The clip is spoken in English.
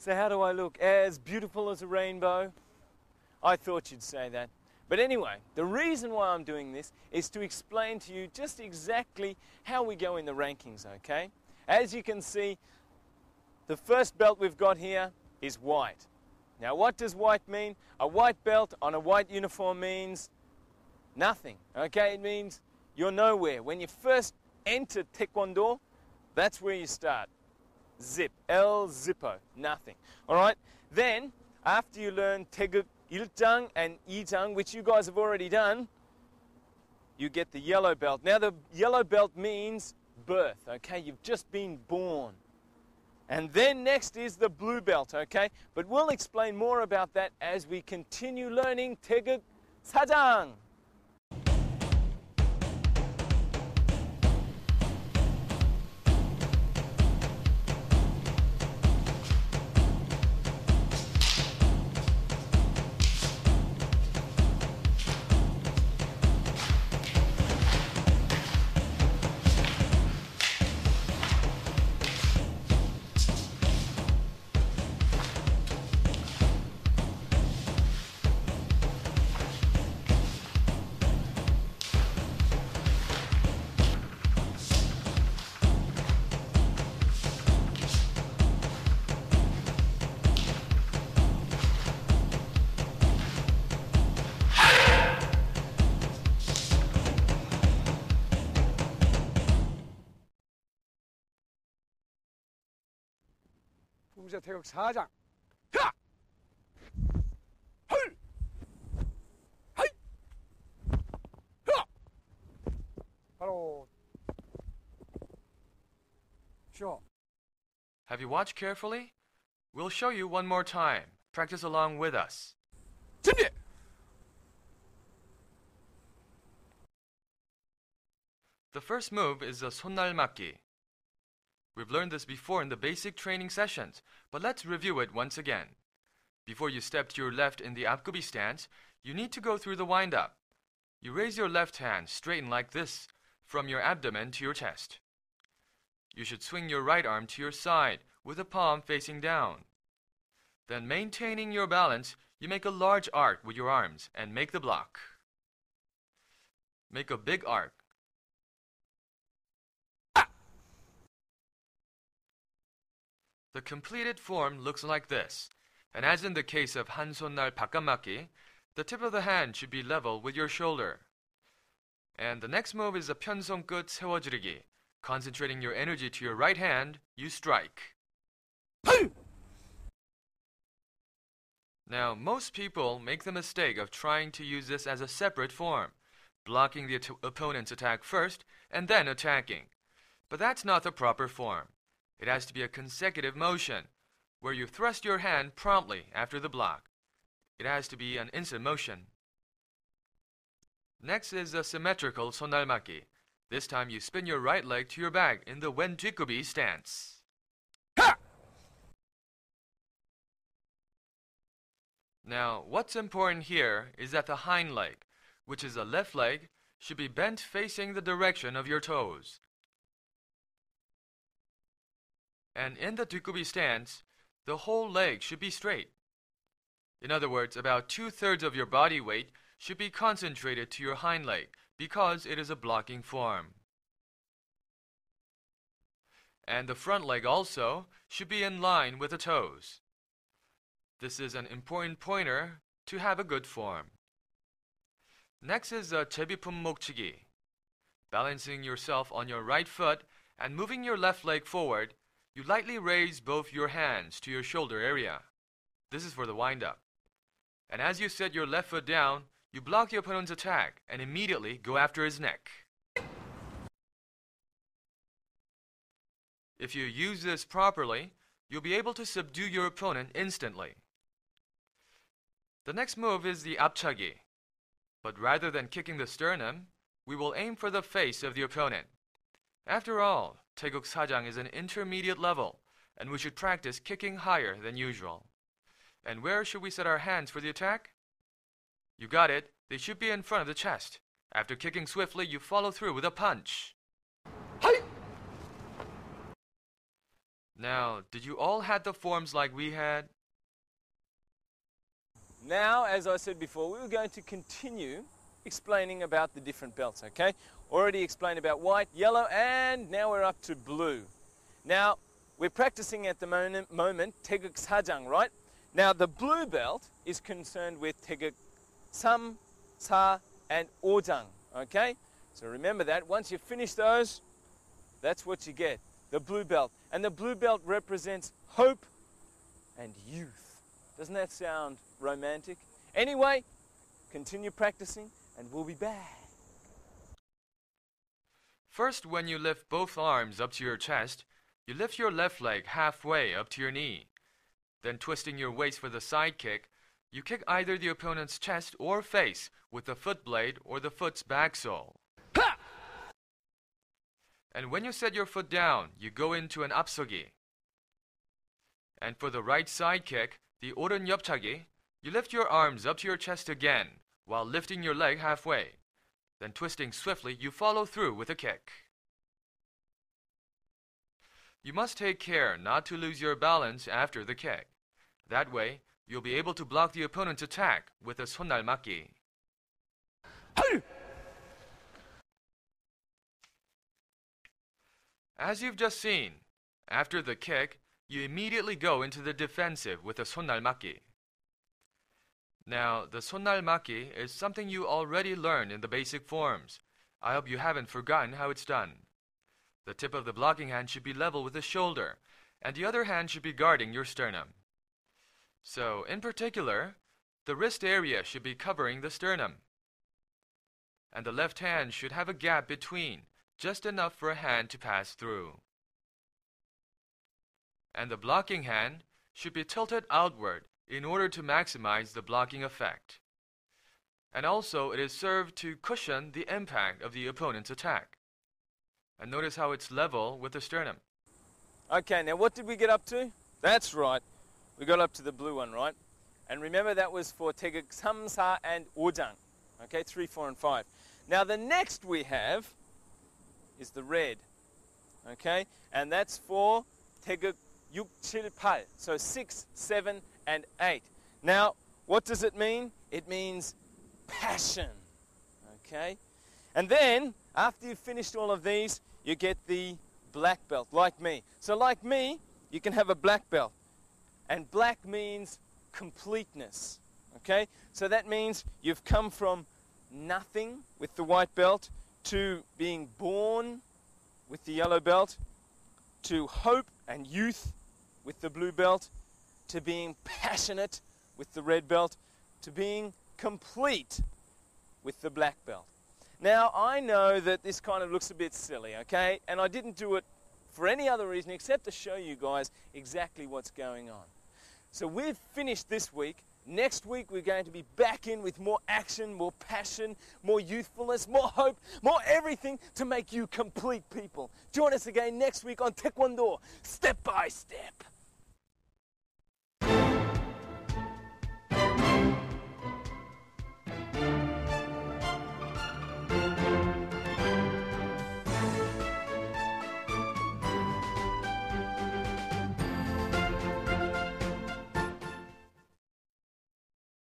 So how do I look? As beautiful as a rainbow? I thought you'd say that. But anyway, the reason why I'm doing this is to explain to you just exactly how we go in the rankings, okay? As you can see, the first belt we've got here is white. Now what does white mean? A white belt on a white uniform means nothing, okay? It means you're nowhere. When you first enter Taekwondo, that's where you start. Zip, El Zippo, nothing. All right? Then, after you learn Taeguk 1장 and 2장, which you guys have already done, you get the yellow belt. Now, the yellow belt means birth, okay? You've just been born. And then next is the blue belt, okay? But we'll explain more about that as we continue learning Taeguk 4장. 풍자 태극 4장. 하! 헐! 하이! 하! 바로 쉬어. Have you watched carefully? We'll show you one more time. Practice along with us. 준비! The first move is the 손날 맞기. We've learned this before in the basic training sessions, but let's review it once again. Before you step to your left in the 앞굽이 stance, you need to go through the wind-up. You raise your left hand straighten like this, from your abdomen to your chest. You should swing your right arm to your side, with the palm facing down. Then maintaining your balance, you make a large arc with your arms and make the block. Make a big arc. The completed form looks like this, and as in the case of 한 손날 바깥맞기, the tip of the hand should be level with your shoulder. And the next move is a 편손끝 세워지르기. Concentrating your energy to your right hand, you strike. Now, most people make the mistake of trying to use this as a separate form, blocking the opponent's attack first and then attacking. But that's not the proper form. It has to be a consecutive motion, where you thrust your hand promptly after the block. It has to be an instant motion. Next is a symmetrical 손날 맞기. This time you spin your right leg to your back in the 왼 뒷굽이 stance. Ha! Now, what's important here is that the hind leg, which is the left leg, should be bent facing the direction of your toes. And in the 뒷굽이 stance, the whole leg should be straight. In other words, about 2/3 of your body weight should be concentrated to your hind leg because it is a blocking form. And the front leg also should be in line with the toes. This is an important pointer to have a good form. Next is the 제비품 목치기. Balancing yourself on your right foot and moving your left leg forward, you lightly raise both your hands to your shoulder area. This is for the wind-up. And as you set your left foot down, you block the opponent's attack and immediately go after his neck. If you use this properly, you'll be able to subdue your opponent instantly. The next move is the 앞차기. But rather than kicking the sternum, we will aim for the face of the opponent. After all, Taeguk 4장 is an intermediate level, and we should practice kicking higher than usual. And where should we set our hands for the attack? You got it, they should be in front of the chest. After kicking swiftly, you follow through with a punch. 하이! Now, did you all have the forms like we had? Now, as I said before, we were going to continue explaining about the different belts, okay? Already explained about white, yellow, and now we're up to blue. Now, we're practicing at the moment 태극 사장, right? Now, the blue belt is concerned with 태극 3, 4, and 5장, okay? So remember that. Once you finish those, that's what you get, the blue belt. And the blue belt represents hope and youth. Doesn't that sound romantic? Anyway, continue practicing and we'll be back. First, when you lift both arms up to your chest, you lift your left leg halfway up to your knee. Then, twisting your waist for the side kick, you kick either the opponent's chest or face with the foot blade or the foot's back sole. Ha! And when you set your foot down, you go into an 앞서기. And for the right side kick, the 오른 옆차기, you lift your arms up to your chest again while lifting your leg halfway. Then twisting swiftly, you follow through with a kick. You must take care not to lose your balance after the kick. That way, you'll be able to block the opponent's attack with a 손날 맞기. As you've just seen, after the kick, you immediately go into the defensive with a 손날 맞기. Now, the 손날 맞기 is something you already learned in the basic forms. I hope you haven't forgotten how it's done. The tip of the blocking hand should be level with the shoulder, and the other hand should be guarding your sternum. So, in particular, the wrist area should be covering the sternum. And the left hand should have a gap between, just enough for a hand to pass through. And the blocking hand should be tilted outward in order to maximize the blocking effect. And also, it is served to cushion the impact of the opponent's attack. And notice how it's level with the sternum. Okay, now what did we get up to? That's right. We got up to the blue one, right? And remember that was for 태극 3, 4, and 5장. Okay, 3, 4, and 5. Now the next we have is the red. Okay, and that's for 태극 6, 7, 8. So 6, 7, and 8. Now, what does it mean? It means passion. Okay? And then, after you've finished all of these, you get the black belt, like me. So like me, you can have a black belt. And black means completeness. Okay? So that means you've come from nothing with the white belt to being born with the yellow belt, to hope and youth with the blue belt, to being passionate with the red belt, to being complete with the black belt. Now, I know that this kind of looks a bit silly, okay? And I didn't do it for any other reason except to show you guys exactly what's going on. So we've finished this week. Next week, we're going to be back in with more action, more passion, more youthfulness, more hope, more everything to make you complete people. Join us again next week on Taekwondo, step by step.